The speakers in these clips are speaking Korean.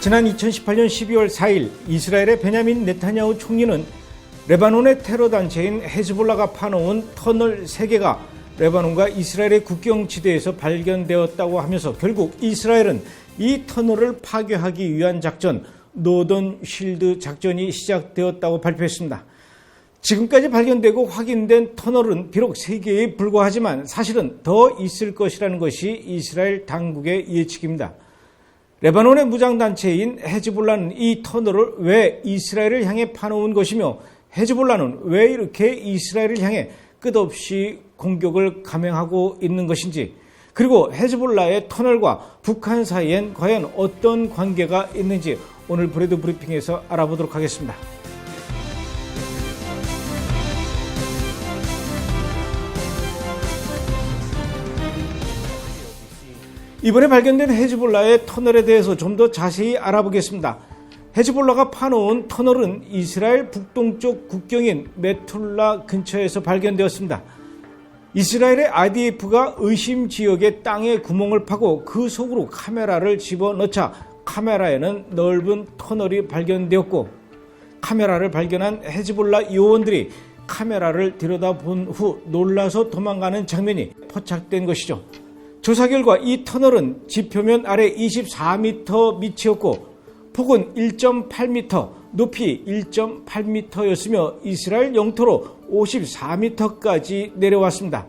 지난 2018년 12월 4일 이스라엘의 베냐민 네타냐후 총리는 레바논의 테러 단체인 헤즈볼라가 파놓은 터널 3개가 레바논과 이스라엘의 국경지대에서 발견되었다고 하면서 결국 이스라엘은 이 터널을 파괴하기 위한 작전 노던 쉴드 작전이 시작되었다고 발표했습니다. 지금까지 발견되고 확인된 터널은 비록 3개에 불과하지만 사실은 더 있을 것이라는 것이 이스라엘 당국의 예측입니다. 레바논의 무장단체인 헤즈볼라는 이 터널을 왜 이스라엘을 향해 파놓은 것이며 헤즈볼라는 왜 이렇게 이스라엘을 향해 끝없이 공격을 감행하고 있는 것인지, 그리고 헤즈볼라의 터널과 북한 사이엔 과연 어떤 관계가 있는지 오늘 브레드 브리핑에서 알아보도록 하겠습니다. 이번에 발견된 헤즈볼라의 터널에 대해서 좀 더 자세히 알아보겠습니다. 헤즈볼라가 파놓은 터널은 이스라엘 북동쪽 국경인 메툴라 근처에서 발견되었습니다. 이스라엘의 IDF가 의심 지역의 땅에 구멍을 파고 그 속으로 카메라를 집어넣자 카메라에는 넓은 터널이 발견되었고, 카메라를 발견한 헤즈볼라 요원들이 카메라를 들여다본 후 놀라서 도망가는 장면이 포착된 것이죠. 조사 결과 이 터널은 지표면 아래 24m 밑이었고 폭은 1.8m, 높이 1.8m였으며 이스라엘 영토로 54m까지 내려왔습니다.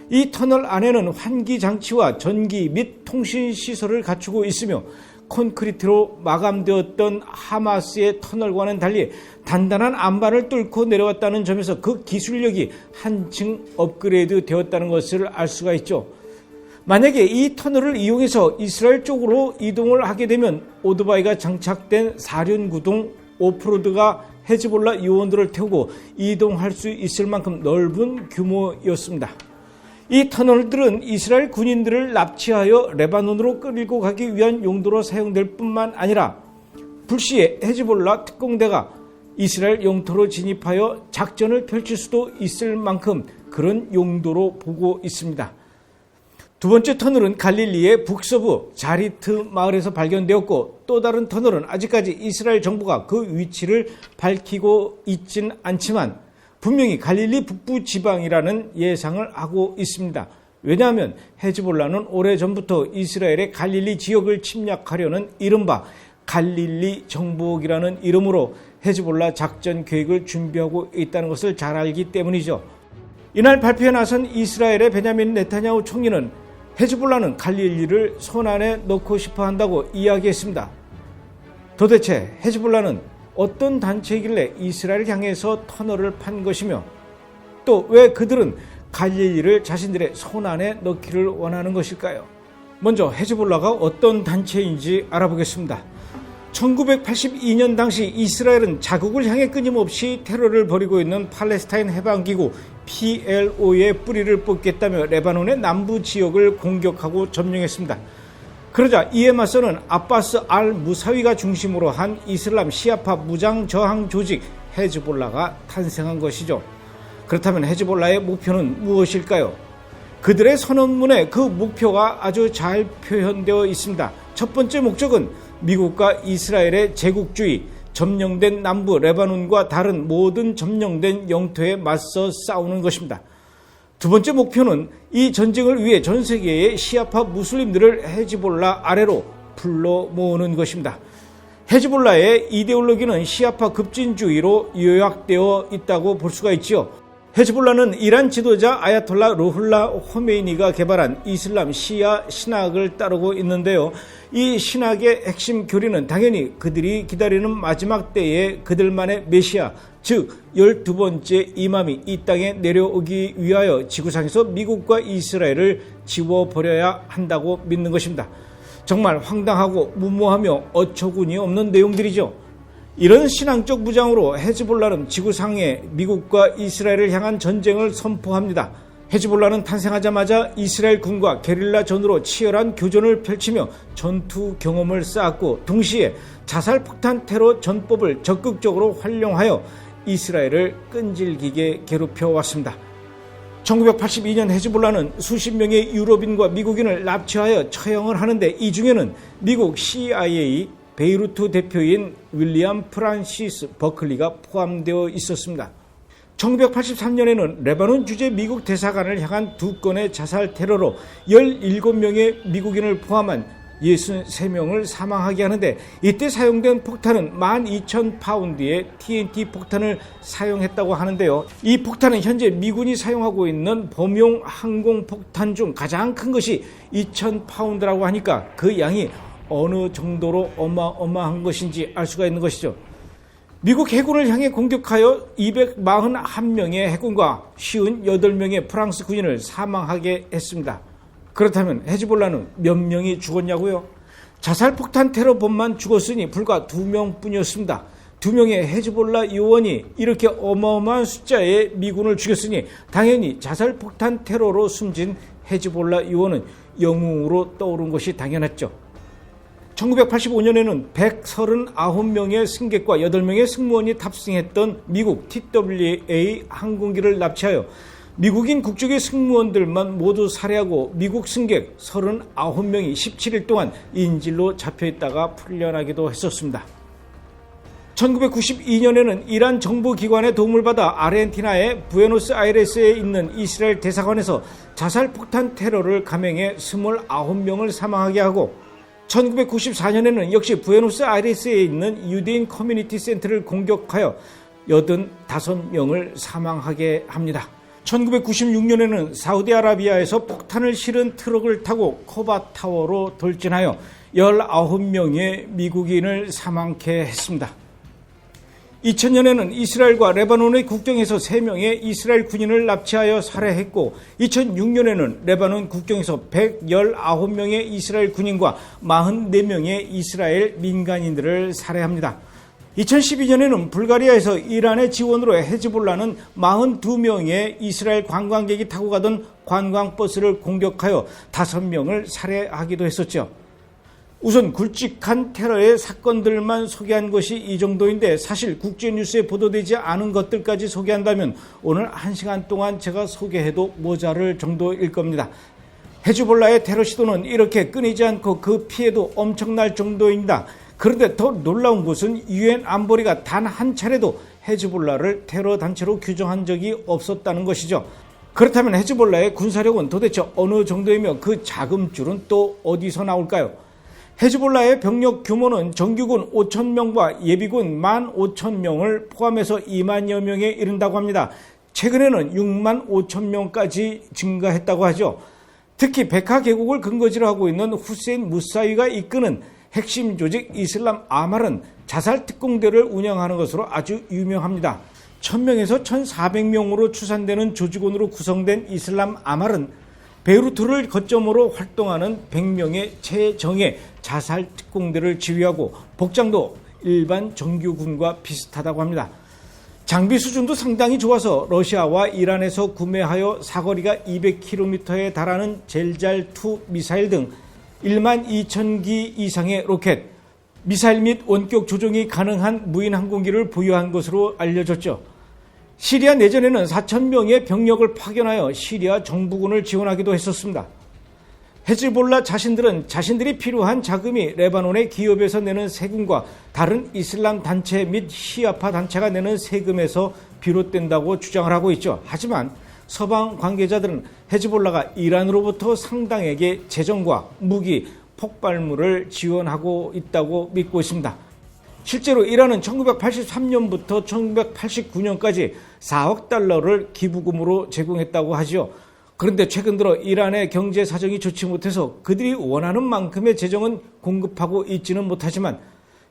이 터널 안에는 환기장치와 전기 및 통신시설을 갖추고 있으며 콘크리트로 마감되었던 하마스의 터널과는 달리 단단한 안반을 뚫고 내려왔다는 점에서 그 기술력이 한층 업그레이드 되었다는 것을 알 수가 있죠. 만약에 이 터널을 이용해서 이스라엘 쪽으로 이동을 하게 되면 오토바이가 장착된 사륜구동 오프로드가 헤즈볼라 요원들을 태우고 이동할 수 있을 만큼 넓은 규모였습니다. 이 터널들은 이스라엘 군인들을 납치하여 레바논으로 끌고 가기 위한 용도로 사용될 뿐만 아니라 불시에 헤즈볼라 특공대가 이스라엘 영토로 진입하여 작전을 펼칠 수도 있을 만큼 그런 용도로 보고 있습니다. 두 번째 터널은 갈릴리의 북서부 자리트 마을에서 발견되었고, 또 다른 터널은 아직까지 이스라엘 정부가 그 위치를 밝히고 있진 않지만 분명히 갈릴리 북부 지방이라는 예상을 하고 있습니다. 왜냐하면 헤즈볼라는 오래전부터 이스라엘의 갈릴리 지역을 침략하려는 이른바 갈릴리 정복이라는 이름으로 헤즈볼라 작전 계획을 준비하고 있다는 것을 잘 알기 때문이죠. 이날 발표에 나선 이스라엘의 베냐민 네타냐후 총리는 헤즈볼라는 갈릴리를 손안에 넣고 싶어 한다고 이야기했습니다. 도대체 헤즈볼라는 어떤 단체이길래 이스라엘을 향해서 터널을 판 것이며 또 왜 그들은 갈릴리를 자신들의 손안에 넣기를 원하는 것일까요? 먼저 헤즈볼라가 어떤 단체인지 알아보겠습니다. 1982년 당시 이스라엘은 자국을 향해 끊임없이 테러를 벌이고 있는 팔레스타인 해방기구 PLO의 뿌리를 뽑겠다며 레바논의 남부 지역을 공격하고 점령했습니다. 그러자 이에 맞서는 아바스 알 무사위가 중심으로 한 이슬람 시아파 무장 저항 조직 헤즈볼라가 탄생한 것이죠. 그렇다면 헤즈볼라의 목표는 무엇일까요? 그들의 선언문에 그 목표가 아주 잘 표현되어 있습니다. 첫 번째 목적은 미국과 이스라엘의 제국주의, 점령된 남부 레바논과 다른 모든 점령된 영토에 맞서 싸우는 것입니다. 두 번째 목표는 이 전쟁을 위해 전 세계의 시아파 무슬림들을 헤즈볼라 아래로 불러 모으는 것입니다. 헤즈볼라의 이데올로기는 시아파 급진주의로 요약되어 있다고 볼 수가 있지요. 헤즈볼라는 이란 지도자 아야톨라 루훌라 호메이니가 개발한 이슬람 시아 신학을 따르고 있는데요. 이 신학의 핵심 교리는 당연히 그들이 기다리는 마지막 때에 그들만의 메시아, 즉 12번째 이맘이 이 땅에 내려오기 위하여 지구상에서 미국과 이스라엘을 지워버려야 한다고 믿는 것입니다. 정말 황당하고 무모하며 어처구니 없는 내용들이죠. 이런 신앙적 무장으로 헤즈볼라는 지구상에 미국과 이스라엘을 향한 전쟁을 선포합니다. 헤즈볼라는 탄생하자마자 이스라엘 군과 게릴라전으로 치열한 교전을 펼치며 전투 경험을 쌓았고, 동시에 자살폭탄 테러 전법을 적극적으로 활용하여 이스라엘을 끈질기게 괴롭혀왔습니다. 1982년 헤즈볼라는 수십 명의 유럽인과 미국인을 납치하여 처형을 하는데 이 중에는 미국 CIA, 베이루트 대표인 윌리엄 프란시스 버클리가 포함되어 있었습니다. 1983년에는 레바논 주재 미국 대사관을 향한 2건의 자살 테러로 17명의 미국인을 포함한 63명을 사망하게 하는데, 이때 사용된 폭탄은 12,000파운드의 TNT 폭탄을 사용했다고 하는데요. 이 폭탄은 현재 미군이 사용하고 있는 범용 항공폭탄 중 가장 큰 것이 2,000파운드라고 하니까 그 양이 어느 정도로 어마어마한 것인지 알 수가 있는 것이죠. 미국 해군을 향해 공격하여 241명의 해군과 58명의 프랑스 군인을 사망하게 했습니다. 그렇다면 헤즈볼라는 몇 명이 죽었냐고요? 자살폭탄 테러범만 죽었으니 불과 2명뿐이었습니다. 2명의 헤즈볼라 요원이 이렇게 어마어마한 숫자의 미군을 죽였으니 당연히 자살폭탄 테러로 숨진 헤즈볼라 요원은 영웅으로 떠오른 것이 당연했죠. 1985년에는 139명의 승객과 8명의 승무원이 탑승했던 미국 TWA 항공기를 납치하여 미국인 국적의 승무원들만 모두 살해하고 미국 승객 39명이 17일 동안 인질로 잡혀있다가 풀려나기도 했었습니다. 1992년에는 이란 정보기관의 도움을 받아 아르헨티나의 부에노스아이레스에 있는 이스라엘 대사관에서 자살폭탄 테러를 감행해 29명을 사망하게 하고, 1994년에는 역시 부에노스아이레스에 있는 유대인 커뮤니티 센터를 공격하여 85명을 사망하게 합니다. 1996년에는 사우디아라비아에서 폭탄을 실은 트럭을 타고 코바타워로 돌진하여 19명의 미국인을 사망케 했습니다. 2000년에는 이스라엘과 레바논의 국경에서 3명의 이스라엘 군인을 납치하여 살해했고, 2006년에는 레바논 국경에서 119명의 이스라엘 군인과 44명의 이스라엘 민간인들을 살해합니다. 2012년에는 불가리아에서 이란의 지원으로 헤즈볼라는 42명의 이스라엘 관광객이 타고 가던 관광버스를 공격하여 5명을 살해하기도 했었죠. 우선 굵직한 테러의 사건들만 소개한 것이 이 정도인데, 사실 국제뉴스에 보도되지 않은 것들까지 소개한다면 오늘 1시간 동안 제가 소개해도 모자랄 정도일 겁니다. 헤즈볼라의 테러 시도는 이렇게 끊이지 않고 그 피해도 엄청날 정도입니다. 그런데 더 놀라운 것은 유엔 안보리가 단 한 차례도 헤즈볼라를 테러 단체로 규정한 적이 없었다는 것이죠. 그렇다면 헤즈볼라의 군사력은 도대체 어느 정도이며 그 자금줄은 또 어디서 나올까요? 헤즈볼라의 병력 규모는 정규군 5,000명과 예비군 15,000명을 포함해서 2만여 명에 이른다고 합니다. 최근에는 6만 5천 명까지 증가했다고 하죠. 특히 백화 계곡을 근거지로 하고 있는 후세인 무사위가 이끄는 핵심 조직 이슬람 아말은 자살 특공대를 운영하는 것으로 아주 유명합니다. 1000명에서 1400명으로 추산되는 조직원으로 구성된 이슬람 아말은 베이루트를 거점으로 활동하는 100명의 최정예 자살 특공대를 지휘하고 복장도 일반 정규군과 비슷하다고 합니다. 장비 수준도 상당히 좋아서 러시아와 이란에서 구매하여 사거리가 200km에 달하는 젤잘2 미사일 등 1만 2천 기 이상의 로켓, 미사일 및 원격 조종이 가능한 무인 항공기를 보유한 것으로 알려졌죠. 시리아 내전에는 4,000명의 병력을 파견하여 시리아 정부군을 지원하기도 했었습니다. 헤즈볼라 자신들은 자신들이 필요한 자금이 레바논의 기업에서 내는 세금과 다른 이슬람 단체 및 시아파 단체가 내는 세금에서 비롯된다고 주장을 하고 있죠. 하지만 서방 관계자들은 헤즈볼라가 이란으로부터 상당에게 재정과 무기, 폭발물을 지원하고 있다고 믿고 있습니다. 실제로 이란은 1983년부터 1989년까지 4억 달러를 기부금으로 제공했다고 하죠. 그런데 최근 들어 이란의 경제 사정이 좋지 못해서 그들이 원하는 만큼의 재정은 공급하고 있지는 못하지만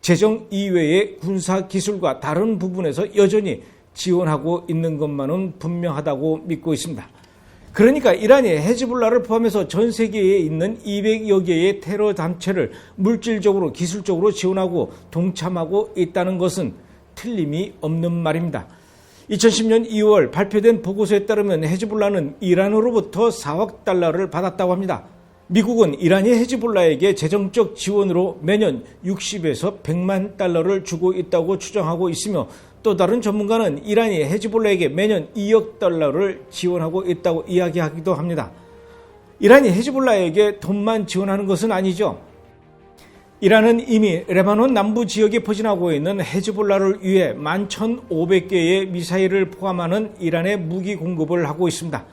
재정 이외의 군사 기술과 다른 부분에서 여전히 지원하고 있는 것만은 분명하다고 믿고 있습니다. 그러니까 이란이 헤즈볼라를 포함해서 전 세계에 있는 200여 개의 테러 단체를 물질적으로 기술적으로 지원하고 동참하고 있다는 것은 틀림이 없는 말입니다. 2010년 2월 발표된 보고서에 따르면 헤즈볼라는 이란으로부터 4억 달러를 받았다고 합니다. 미국은 이란이 헤즈볼라에게 재정적 지원으로 매년 60에서 100만 달러를 주고 있다고 추정하고 있으며, 또 다른 전문가는 이란이 헤즈볼라에게 매년 2억 달러를 지원하고 있다고 이야기하기도 합니다. 이란이 헤즈볼라에게 돈만 지원하는 것은 아니죠. 이란은 이미 레바논 남부 지역에 포진하고 있는 헤즈볼라를 위해 11,500개의 미사일을 포함하는 이란의 무기 공급을 하고 있습니다.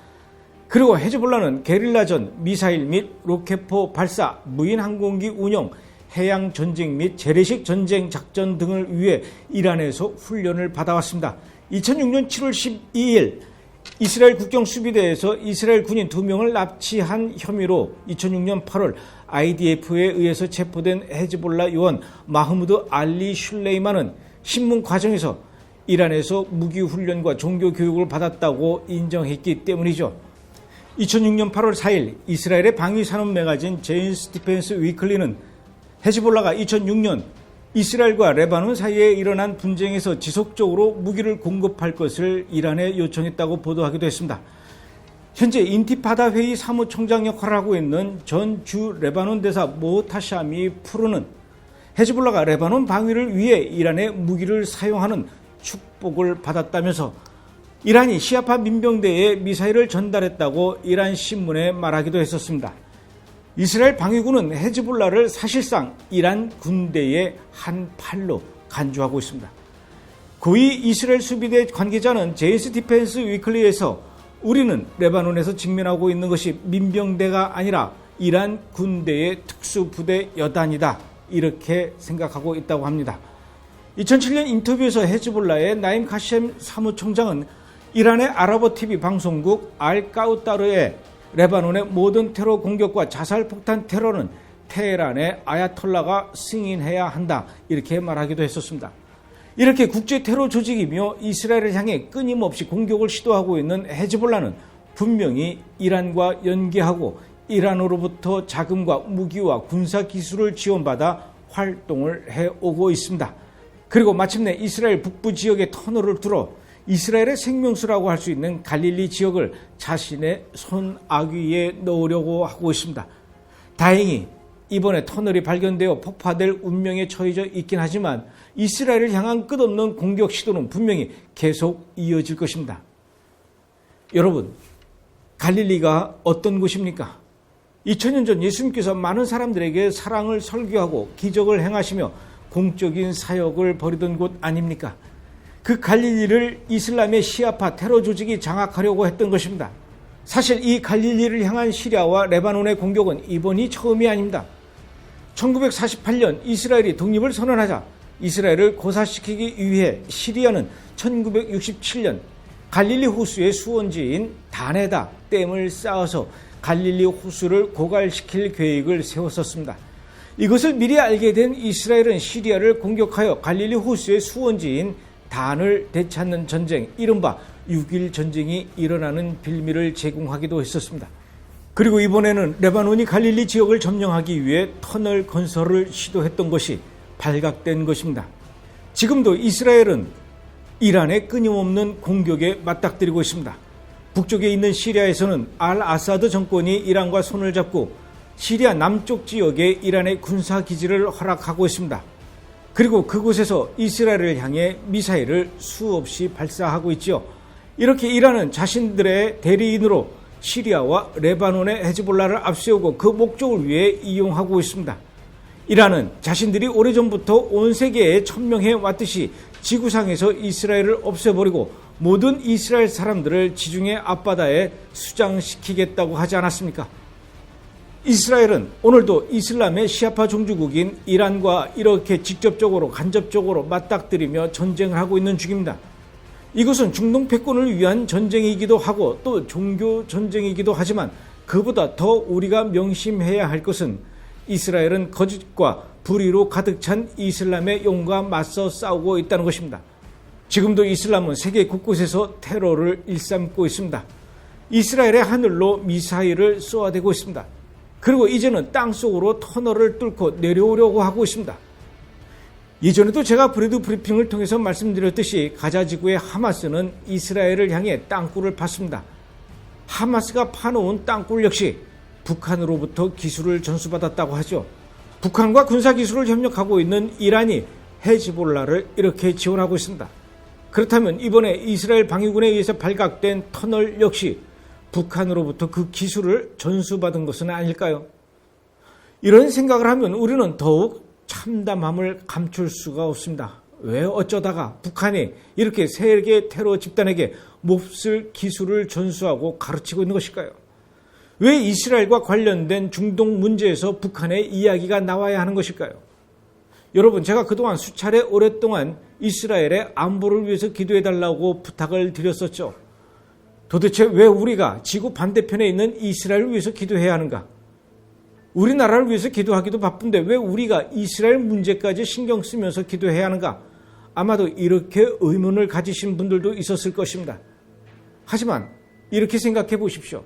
그리고 헤즈볼라는 게릴라전, 미사일 및 로켓포 발사, 무인 항공기 운용, 해양 전쟁 및 재래식 전쟁 작전 등을 위해 이란에서 훈련을 받아왔습니다. 2006년 7월 12일 이스라엘 국경 수비대에서 이스라엘 군인 2명을 납치한 혐의로 2006년 8월 IDF에 의해서 체포된 헤즈볼라 요원 마흐무드 알리 슐레이만은 신문 과정에서 이란에서 무기 훈련과 종교 교육을 받았다고 인정했기 때문이죠. 2006년 8월 4일 이스라엘의 방위산업 매거진 제인스 디펜스 위클리는 헤즈볼라가 2006년 이스라엘과 레바논 사이에 일어난 분쟁에서 지속적으로 무기를 공급할 것을 이란에 요청했다고 보도하기도 했습니다. 현재 인티파다 회의 사무총장 역할을 하고 있는 전 주 레바논 대사 모타샤미 프루는 헤즈볼라가 레바논 방위를 위해 이란의 무기를 사용하는 축복을 받았다면서 이란이 시아파 민병대에 미사일을 전달했다고 이란 신문에 말하기도 했었습니다. 이스라엘 방위군은 헤즈볼라를 사실상 이란 군대의 한 팔로 간주하고 있습니다. 고위 이스라엘 수비대 관계자는 제인스 디펜스 위클리에서 우리는 레바논에서 직면하고 있는 것이 민병대가 아니라 이란 군대의 특수부대 여단이다, 이렇게 생각하고 있다고 합니다. 2007년 인터뷰에서 헤즈볼라의 나임 카셈 사무총장은 이란의 아랍어 TV 방송국 알까우따르에 레바논의 모든 테러 공격과 자살폭탄 테러는 테헤란의 아야톨라가 승인해야 한다, 이렇게 말하기도 했었습니다. 이렇게 국제 테러 조직이며 이스라엘을 향해 끊임없이 공격을 시도하고 있는 헤즈볼라는 분명히 이란과 연계하고 이란으로부터 자금과 무기와 군사 기술을 지원받아 활동을 해오고 있습니다. 그리고 마침내 이스라엘 북부 지역의 터널을 뚫어 이스라엘의 생명수라고 할 수 있는 갈릴리 지역을 자신의 손아귀에 넣으려고 하고 있습니다. 다행히 이번에 터널이 발견되어 폭파될 운명에 처해져 있긴 하지만 이스라엘을 향한 끝없는 공격 시도는 분명히 계속 이어질 것입니다. 여러분, 갈릴리가 어떤 곳입니까? 2000년 전 예수님께서 많은 사람들에게 사랑을 설교하고 기적을 행하시며 공적인 사역을 벌이던 곳 아닙니까? 그 갈릴리를 이슬람의 시아파 테러 조직이 장악하려고 했던 것입니다. 사실 이 갈릴리를 향한 시리아와 레바논의 공격은 이번이 처음이 아닙니다. 1948년 이스라엘이 독립을 선언하자 이스라엘을 고사시키기 위해 시리아는 1967년 갈릴리 호수의 수원지인 다네다 댐을 쌓아서 갈릴리 호수를 고갈시킬 계획을 세웠었습니다. 이것을 미리 알게 된 이스라엘은 시리아를 공격하여 갈릴리 호수의 수원지인 단을 되찾는 전쟁, 이른바 6.1 전쟁이 일어나는 빌미를 제공하기도 했었습니다. 그리고 이번에는 레바논이 갈릴리 지역을 점령하기 위해 터널 건설을 시도했던 것이 발각된 것입니다. 지금도 이스라엘은 이란의 끊임없는 공격에 맞닥뜨리고 있습니다. 북쪽에 있는 시리아에서는 알 아사드 정권이 이란과 손을 잡고 시리아 남쪽 지역에 이란의 군사기지를 허락하고 있습니다. 그리고 그곳에서 이스라엘을 향해 미사일을 수없이 발사하고 있지요. 이렇게 이란은 자신들의 대리인으로 시리아와 레바논의 헤즈볼라를 앞세우고 그 목적을 위해 이용하고 있습니다. 이란은 자신들이 오래전부터 온 세계에 천명해 왔듯이 지구상에서 이스라엘을 없애버리고 모든 이스라엘 사람들을 지중해 앞바다에 수장시키겠다고 하지 않았습니까? 이스라엘은 오늘도 이슬람의 시아파 종주국인 이란과 이렇게 직접적으로 간접적으로 맞닥뜨리며 전쟁을 하고 있는 중입니다. 이것은 중동 패권을 위한 전쟁이기도 하고 또 종교 전쟁이기도 하지만 그보다 더 우리가 명심해야 할 것은 이스라엘은 거짓과 불의로 가득 찬 이슬람의 영과 맞서 싸우고 있다는 것입니다. 지금도 이슬람은 세계 곳곳에서 테러를 일삼고 있습니다. 이스라엘의 하늘로 미사일을 쏘아대고 있습니다. 그리고 이제는 땅속으로 터널을 뚫고 내려오려고 하고 있습니다. 예전에도 제가 브레드 브리핑을 통해서 말씀드렸듯이 가자 지구의 하마스는 이스라엘을 향해 땅굴을 팠습니다. 하마스가 파놓은 땅굴 역시 북한으로부터 기술을 전수받았다고 하죠. 북한과 군사기술을 협력하고 있는 이란이 헤즈볼라를 이렇게 지원하고 있습니다. 그렇다면 이번에 이스라엘 방위군에 의해서 발각된 터널 역시 북한으로부터 그 기술을 전수받은 것은 아닐까요? 이런 생각을 하면 우리는 더욱 참담함을 감출 수가 없습니다. 왜 어쩌다가 북한이 이렇게 세계 테러 집단에게 몹쓸 기술을 전수하고 가르치고 있는 것일까요? 왜 이스라엘과 관련된 중동 문제에서 북한의 이야기가 나와야 하는 것일까요? 여러분, 제가 그동안 수차례 오랫동안 이스라엘의 안보를 위해서 기도해달라고 부탁을 드렸었죠. 도대체 왜 우리가 지구 반대편에 있는 이스라엘을 위해서 기도해야 하는가? 우리나라를 위해서 기도하기도 바쁜데 왜 우리가 이스라엘 문제까지 신경 쓰면서 기도해야 하는가? 아마도 이렇게 의문을 가지신 분들도 있었을 것입니다. 하지만 이렇게 생각해 보십시오.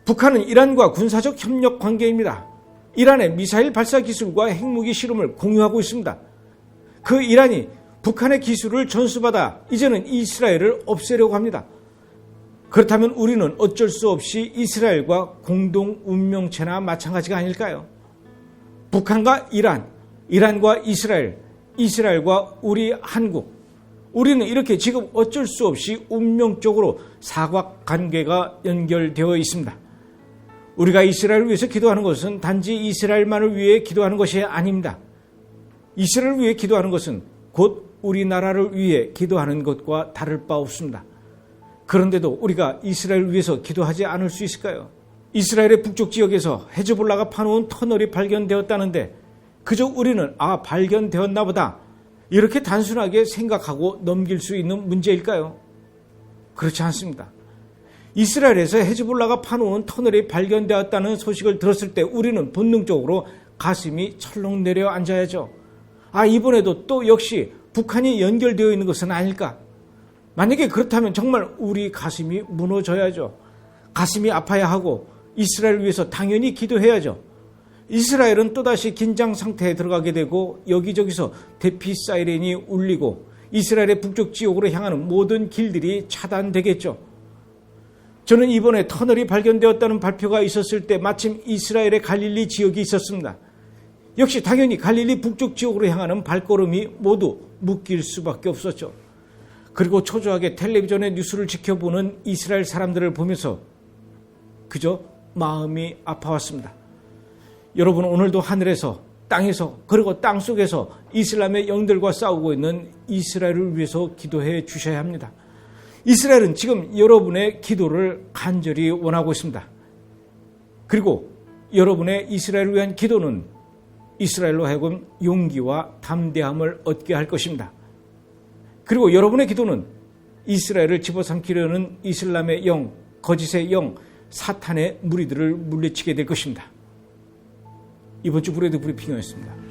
북한은 이란과 군사적 협력 관계입니다. 이란의 미사일 발사 기술과 핵무기 실험을 공유하고 있습니다. 그 이란이 북한의 기술을 전수받아 이제는 이스라엘을 없애려고 합니다. 그렇다면 우리는 어쩔 수 없이 이스라엘과 공동 운명체나 마찬가지가 아닐까요? 북한과 이란, 이란과 이스라엘, 이스라엘과 우리 한국, 우리는 이렇게 지금 어쩔 수 없이 운명적으로 사각관계가 연결되어 있습니다. 우리가 이스라엘을 위해서 기도하는 것은 단지 이스라엘만을 위해 기도하는 것이 아닙니다. 이스라엘을 위해 기도하는 것은 곧 우리나라를 위해 기도하는 것과 다를 바 없습니다. 그런데도 우리가 이스라엘을 위해서 기도하지 않을 수 있을까요? 이스라엘의 북쪽 지역에서 헤즈볼라가 파놓은 터널이 발견되었다는데 그저 우리는 발견되었나 보다 이렇게 단순하게 생각하고 넘길 수 있는 문제일까요? 그렇지 않습니다. 이스라엘에서 헤즈볼라가 파놓은 터널이 발견되었다는 소식을 들었을 때 우리는 본능적으로 가슴이 철렁 내려앉아야죠. 이번에도 또 역시 북한이 연결되어 있는 것은 아닐까? 만약에 그렇다면 정말 우리 가슴이 무너져야죠. 가슴이 아파야 하고 이스라엘을 위해서 당연히 기도해야죠. 이스라엘은 또다시 긴장 상태에 들어가게 되고 여기저기서 대피 사이렌이 울리고 이스라엘의 북쪽 지역으로 향하는 모든 길들이 차단되겠죠. 저는 이번에 터널이 발견되었다는 발표가 있었을 때 마침 이스라엘의 갈릴리 지역이 있었습니다. 역시 당연히 갈릴리 북쪽 지역으로 향하는 발걸음이 모두 묶일 수밖에 없었죠. 그리고 초조하게 텔레비전의 뉴스를 지켜보는 이스라엘 사람들을 보면서 그저 마음이 아파왔습니다. 여러분, 오늘도 하늘에서, 땅에서, 그리고 땅속에서 이슬람의 영들과 싸우고 있는 이스라엘을 위해서 기도해 주셔야 합니다. 이스라엘은 지금 여러분의 기도를 간절히 원하고 있습니다. 그리고 여러분의 이스라엘을 위한 기도는 이스라엘로 하여금 용기와 담대함을 얻게 할 것입니다. 그리고 여러분의 기도는 이스라엘을 집어삼키려는 이슬람의 영, 거짓의 영, 사탄의 무리들을 물리치게 될 것입니다. 이번 주 브레드 브리핑이었습니다.